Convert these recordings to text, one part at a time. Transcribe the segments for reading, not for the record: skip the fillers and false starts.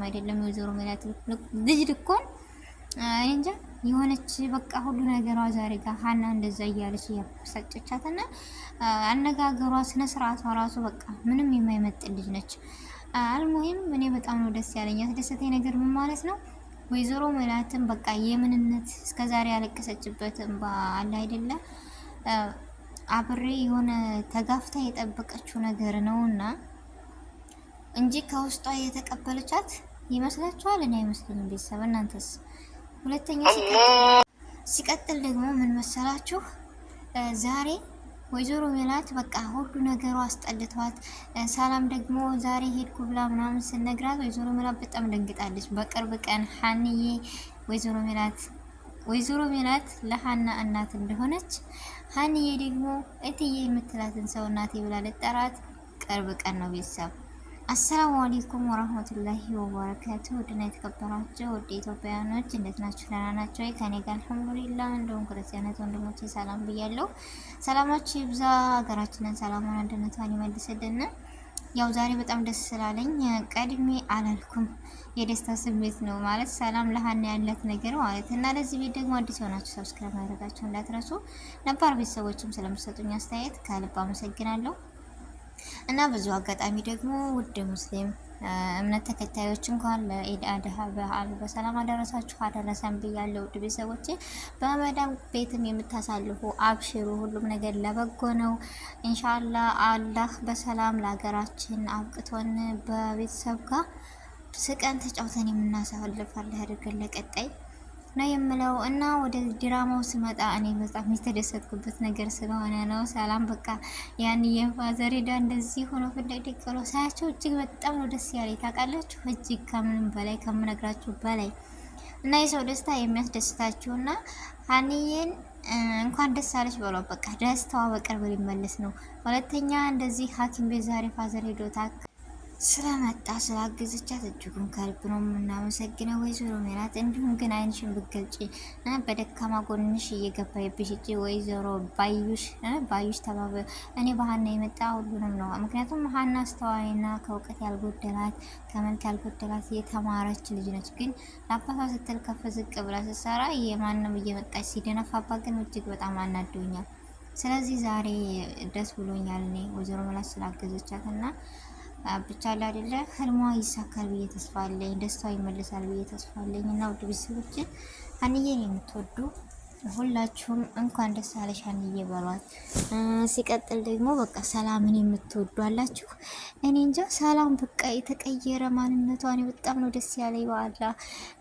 አይደለም ወይዘሮ ሜላት ልጅ ልኮን እንጃ የሆነች በቃ ሁሉ ነገሯ ዛሬ ጋር ሀና እንደዛ እያለች ያሰጨቻትና አነጋገሯ ስነ ስርዓቷ ራሱ በቃ ምንም የማይመጥን ልጅ ነች። አልሙሂም እኔ በጣም ነው ደስ ያለኝ። ያስደሰተኝ ነገር ምን ማለት ነው ወይዘሮ ሜላትን በቃ የምንነት እስከዛሬ ያለቀሰችበት እንባ አለ አይደለ አብሬ የሆነ ተጋፍታ የጠበቀችው ነገር ነውና እንጂ ከውስጧ የተቀበለቻት ይመስላችኋል? እኔ አይመስለኝም። ቤተሰብ እናንተስ? ሁለተኛ ሲቀጥል ደግሞ ምን መሰላችሁ ዛሬ ወይዘሮ ሜላት በቃ ሁሉ ነገሯ አስጠልቷት፣ ሰላም ደግሞ ዛሬ ሄድኩ ብላ ምናምን ስነግራት ወይዘሮ ሜላት በጣም ደንግጣለች። በቅርብ ቀን ሀንዬ ወይዘሮ ሜላት ለሀና እናት እንደሆነች ሀንዬ ደግሞ እትዬ የምትላትን ሰው እናቴ ብላ ልጠራት ቅርብ ቀን ነው ቤተሰብ። አሰላሙ አለይኩም ወራህመቱላሂ ወበረካቱ። ውድና የተከበራችሁ ውድ ኢትዮጵያውያኖች እንዴት ናችሁ? ደህና ናችሁ? ከኔ ጋር አልሐምዱሊላህ። እንደውም ክርስቲያኖች ወንድሞቼ ሰላም ብያለሁ። ሰላማችሁ ይብዛ፣ ሀገራችንን ሰላሙን አንድነቷን ይመልስልን። ያው ዛሬ በጣም ደስ ስላለኝ ቀድሜ አላልኩም። የደስታ ስሜት ነው ማለት ሰላም ለሀና ያላት ነገር ማለት እና ለዚህ ቤት ደግሞ አዲስ የሆናችሁ ሰብስክራይብ ማድረጋችሁ እንዳትረሱ። ነባር ቤተሰቦችም ስለምትሰጡኝ አስተያየት ከልብ አመሰግናለሁ። እና በዚሁ አጋጣሚ ደግሞ ውድ ሙስሊም እምነት ተከታዮች እንኳን ለኢድ አድሃ በዓል በሰላም አደረሳችሁ አደረሰን ብያለሁ። ውድ ቤተሰቦቼ በመዳም ቤትም የምታሳልፉ አብሽሩ፣ ሁሉም ነገር ለበጎ ነው። ኢንሻአላህ አላህ በሰላም ለሀገራችን አብቅቶን በቤተሰብ ጋር ስቀን ተጫውተን የምናሳልፍ አላህ ያድርገን ለቀጣይ ነው የምለው። እና ወደ ድራማው ስመጣ እኔ በጣም የተደሰትኩበት ነገር ስለሆነ ነው። ሰላም በቃ ያን የፋዘር ሄዳ እንደዚህ ሆኖ ፍለቅ ብሎ ሳያቸው እጅግ በጣም ነው ደስ ያለኝ ታውቃላችሁ፣ እጅግ ከምንም በላይ ከምነግራችሁ በላይ እና የሰው ደስታ የሚያስደስታችሁና ሀኒዬን እንኳን ደስ አለች በሏ። በቃ ደስታዋ በቅርብ ሊመለስ ነው። ሁለተኛ እንደዚህ ሐኪም ቤት ዛሬ ፋዘር ሄዶ ስለመጣ ስላገዘቻት እጅጉን ከልብ ነው የምናመሰግነው ወይዘሮ ሜላት። እንዲሁም ግን አይንሽን ብትገልጪ በደካማ ጎንሽ እየገባይብሽ እጂ ወይዘሮ ባዩሽ ተባበ እኔ በሀና የመጣ ሁሉንም ነው። ምክንያቱም ሀና አስተዋይና ከእውቀት ያልጎደላት ከመልክ ያልጎደላት የተማረች ልጅ ነች። ግን ለአባቷ ስትል ከፍ ዝቅ ብላ ስትሰራ የማንም እየመጣች ሲደነፋባት ግን እጅግ በጣም አናዶኛል። ስለዚህ ዛሬ ደስ ብሎኛል እኔ ወይዘሮ ሜላት ስላገዘቻት እና ብቻ ላይ አይደለ ህልሟ ይሳካል ብዬ ተስፋ አለኝ፣ ደስታው ይመለሳል ብዬ ተስፋ አለኝ። እና ውድ ቤተሰቦቼ ሀንዬን የምትወዱ ሁላችሁም እንኳን ደስ አለሽ ሀንዬ በሏት። ሲቀጥል ደግሞ በቃ ሰላምን የምትወዱ አላችሁ። እኔ እንጃ ሰላም በቃ የተቀየረ ማንነቷ እኔ በጣም ነው ደስ ያለኝ። በኋላ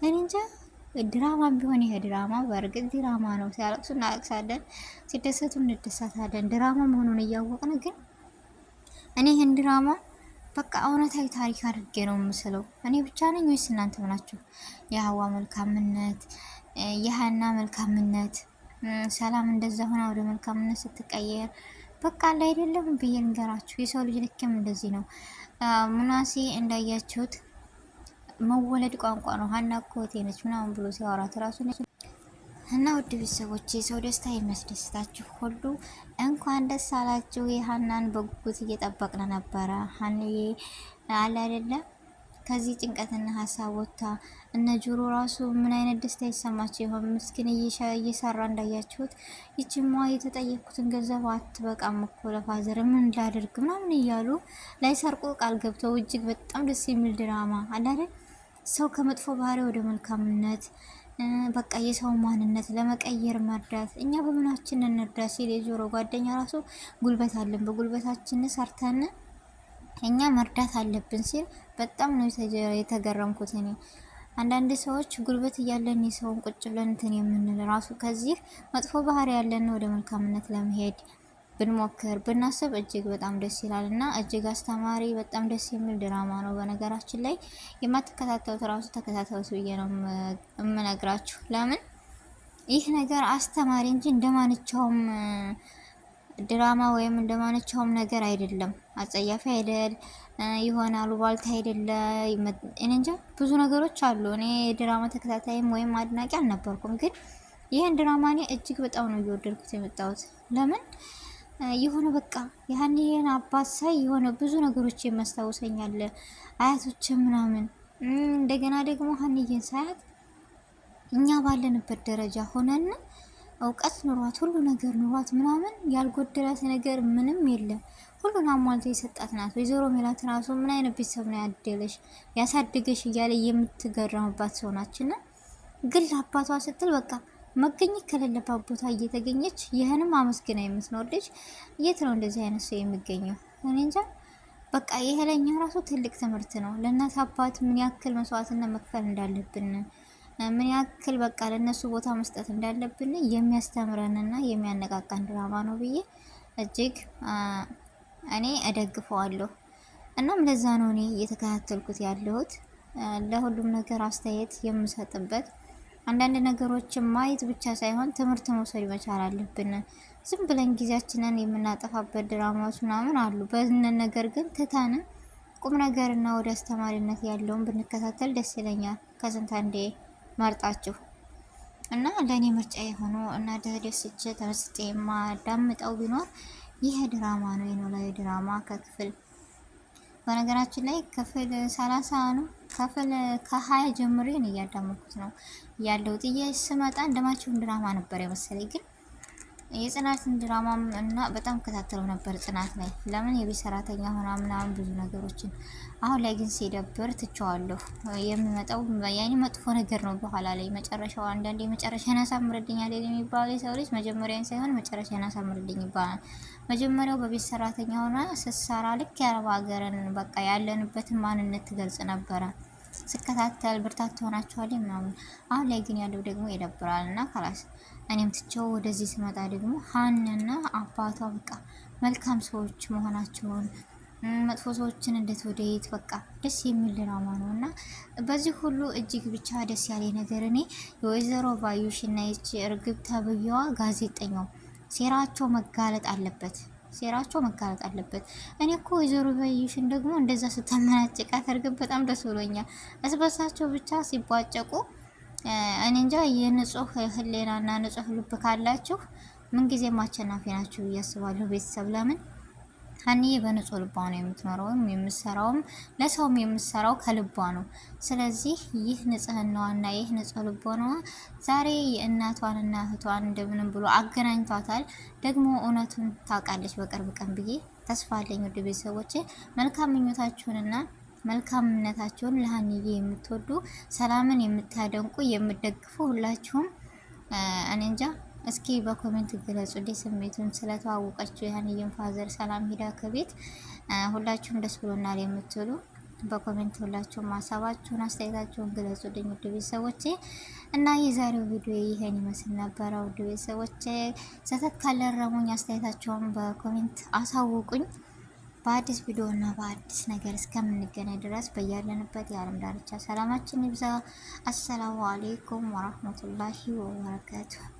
እኔ እንጃ ድራማም ቢሆን ይሄ ድራማ በእርግጥ ድራማ ነው። ሲያለቅሱ እናለቅሳለን፣ ሲደሰቱ እንደሰታለን። ድራማ መሆኑን እያወቅን ግን እኔ ይህን ድራማ በቃ እውነታዊ ታሪክ አድርጌ ነው የምስለው። እኔ ብቻ ነኝ ወይስ እናንተም ናችሁ? የሀዋ መልካምነት፣ የሀና መልካምነት፣ ሰላም እንደዛ ሆና ወደ መልካምነት ስትቀየር በቃ አለ አይደለም ብዬ ንገራችሁ። የሰው ልጅ ልክም እንደዚህ ነው። ሙናሴ እንዳያችሁት መወለድ ቋንቋ ነው። ሀና እኮ እህቴ ነች ምናምን ብሎ ሲያወራት ራሱ ነች። እና ውድ ቤተሰቦቼ ሰው ደስታ የሚያስደስታችሁ ሁሉ እንኳን ደስ አላችሁ። የሀናን በጉጉት እየጠበቅን ነበረ። ሀንዬ አለ አይደለ ከዚህ ጭንቀትና ሀሳብ ወጥታ እነ ጆሮ ራሱ ምን አይነት ደስታ ይሰማቸው ይሆን? ምስኪን እየሰራ እንዳያችሁት ይችማ የተጠየቅኩትን ገንዘብ አትበቃም እኮ ለፋዘር ምን ላድርግ ምናምን እያሉ ላይ ሰርቆ ቃል ገብተው እጅግ በጣም ደስ የሚል ድራማ አለ አይደል? ሰው ከመጥፎ ባህሪ ወደ መልካምነት በቃ የሰው ማንነት ለመቀየር መርዳት። እኛ በምናችን እንርዳ ሲል የጆሮ ጓደኛ ራሱ ጉልበት አለን በጉልበታችን ሰርተን እኛ መርዳት አለብን ሲል በጣም ነው የተገረምኩት እኔ። አንዳንድ ሰዎች ጉልበት እያለን የሰውን ቁጭ ብለን እንትን የምንል ራሱ ከዚህ መጥፎ ባህሪ ያለን ወደ መልካምነት ለመሄድ ብንሞክር ብናስብ እጅግ በጣም ደስ ይላል። እና እጅግ አስተማሪ በጣም ደስ የሚል ድራማ ነው። በነገራችን ላይ የማትከታተሉት ራሱ ተከታተሉት ብዬ ነው የምነግራችሁ። ለምን ይህ ነገር አስተማሪ እንጂ እንደማንኛውም ድራማ ወይም እንደማንኛውም ነገር አይደለም። አጸያፊ አይደል፣ ይሆናሉ ባልታ አይደለ። እንጃ ብዙ ነገሮች አሉ። እኔ ድራማ ተከታታይም ወይም አድናቂ አልነበርኩም፣ ግን ይህን ድራማ እኔ እጅግ በጣም ነው እየወደድኩት የመጣሁት። ለምን የሆነ በቃ ያኔን አባት ሳይ የሆነ ብዙ ነገሮች የሚያስታውሰኛል፣ አያቶች ምናምን እንደገና ደግሞ ሀኒዬን ሳያት እኛ ባለንበት ደረጃ ሆነን እውቀት ኑሯት ሁሉ ነገር ኑሯት ምናምን ያልጎደላት ነገር ምንም የለም። ሁሉን አሟልቶ የሰጣት ናት። ወይዘሮ ሜላት ራሱ ምን አይነት ቤተሰብ ነው ያደለሽ ያሳደገሽ እያለ የምትገረምባት ሰው ናችና፣ ግን ለአባቷ ስትል በቃ መገኘት ከሌለባት ቦታ እየተገኘች ይህንም አመስግና የምትኖር ልጅ የት ነው እንደዚህ አይነት ሰው የሚገኘው? እኔ እንጃ። በቃ ይሄ ለኛ ራሱ ትልቅ ትምህርት ነው። ለእናት አባት ምን ያክል መስዋዕትነት መክፈል እንዳለብን፣ ምን ያክል በቃ ለነሱ ቦታ መስጠት እንዳለብን የሚያስተምረንና የሚያነቃቃን ድራማ ነው ብዬ እጅግ እኔ እደግፈዋለሁ። እናም ለዛ ነው እኔ እየተከታተልኩት ያለሁት። ለሁሉም ነገር አስተያየት የምሰጥበት፣ አንዳንድ ነገሮችን ማየት ብቻ ሳይሆን ትምህርት መውሰድ መቻል አለብን። ዝም ብለን ጊዜያችንን የምናጠፋበት ድራማዎች ምናምን አሉ። በዝነን ነገር ግን ትተን ቁም ነገርና ወደ አስተማሪነት ያለውን ብንከታተል ደስ ይለኛል። ከስንት አንዴ መርጣችሁ እና ለእኔ ምርጫ የሆነው እና ደስቼ ተመስጬ የማዳምጠው ቢኖር ይህ ድራማ ነው። የኖላዊ ድራማ ከክፍል በነገራችን ላይ ክፍል 30 ነው። ክፍል ከ20 ጀምሬን እያዳመኩት ነው ያለው። ጥዬ ስመጣ እንደማቸውን ድራማ ነበር የመሰለኝ፣ ግን የጽናትን ድራማም እና በጣም ከታተለው ነበር ጽናት ላይ ለምን የቤት ሰራተኛ ሆና ምናምን ብዙ ነገሮችን። አሁን ላይ ግን ሲደብር ትቸዋለሁ። የሚመጣው ያኔ መጥፎ ነገር ነው በኋላ ላይ መጨረሻው። አንዳንዴ መጨረሻን ያሳምርልኛል የሚባለው የሰው ልጅ መጀመሪያን ሳይሆን መጨረሻን ያሳምርልኝ ይባላል። መጀመሪያው በቤት ሰራተኛ ሆና ስትሰራ ልክ የአረብ ሀገርን በቃ ያለንበትን ማንነት ትገልጽ ነበረ። ስከታተል ብርታት ትሆናቸዋል ምናምን። አሁን ላይ ግን ያለው ደግሞ ይደብራል እና ካላስ እኔም ትቼው ወደዚህ ስመጣ ደግሞ ሀናና አባቷ በቃ መልካም ሰዎች መሆናቸውን፣ መጥፎ ሰዎችን እንዴት ወደየት በቃ ደስ የሚል ድራማ ነው እና በዚህ ሁሉ እጅግ ብቻ ደስ ያለ ነገር እኔ የወይዘሮ ባዩሽ እና ይቺ እርግብ ተብዬዋ ጋዜጠኛው ሴራቸው መጋለጥ አለበት። ሴራቸው መጋለጥ አለበት። እኔ እኮ ወይዘሮ ባዩሽን ደግሞ እንደዛ ስታመናጭቃት እርግብ በጣም ደስ ብሎኛል። እስበሳቸው ብቻ ሲቧጨቁ እኔ እንጃ። የንጹህ ህሌናና ንጹህ ልብ ካላችሁ ምንጊዜም አሸናፊ ናችሁ ብዬ አስባለሁ። ቤተሰብ ለምን ሀኒዬ በንጹህ ልቧ ነው የምትኖረውም የምትሰራውም ለሰውም የምትሰራው ከልቧ ነው። ስለዚህ ይህ ንጽህናዋና ይህ ንጹህ ልቧ ነው። ዛሬ የእናቷንና እህቷን እንደምንም ብሎ አገናኝቷታል። ደግሞ እውነቱን ታውቃለች በቅርብ ቀን ብዬ ተስፋ አለኝ። ውድ ቤተሰቦቼ መልካም ምኞታችሁንና መልካምነታችሁን ለሀኒዬ የምትወዱ ሰላምን የምታደንቁ የምትደግፉ ሁላችሁም እኔ እንጃ እስኪ በኮሜንት ግለጹልኝ ስሜቱን ስለተዋወቀችው የሀኒዬን ፋዘር ሰላም ሂዳ ከቤት ሁላችሁም ደስ ብሎናል የምትሉ በኮሜንት ሁላችሁም ሀሳባችሁን አስተያየታችሁን ግለጹልኝ ውድ ቤተሰቦቼ። እና የዛሬው ቪዲዮ ይሄን ይመስል ነበረ ውድ ቤተሰቦቼ። ስህተት ካለረሙኝ አስተያየታችሁን በኮሜንት አሳውቁኝ። በአዲስ ቪዲዮ እና በአዲስ ነገር እስከምንገናኝ ድረስ በያለንበት የዓለም ዳርቻ ሰላማችን ይብዛ። አሰላሙ አሌይኩም ወራህመቱላሂ ወበረካቱሁ።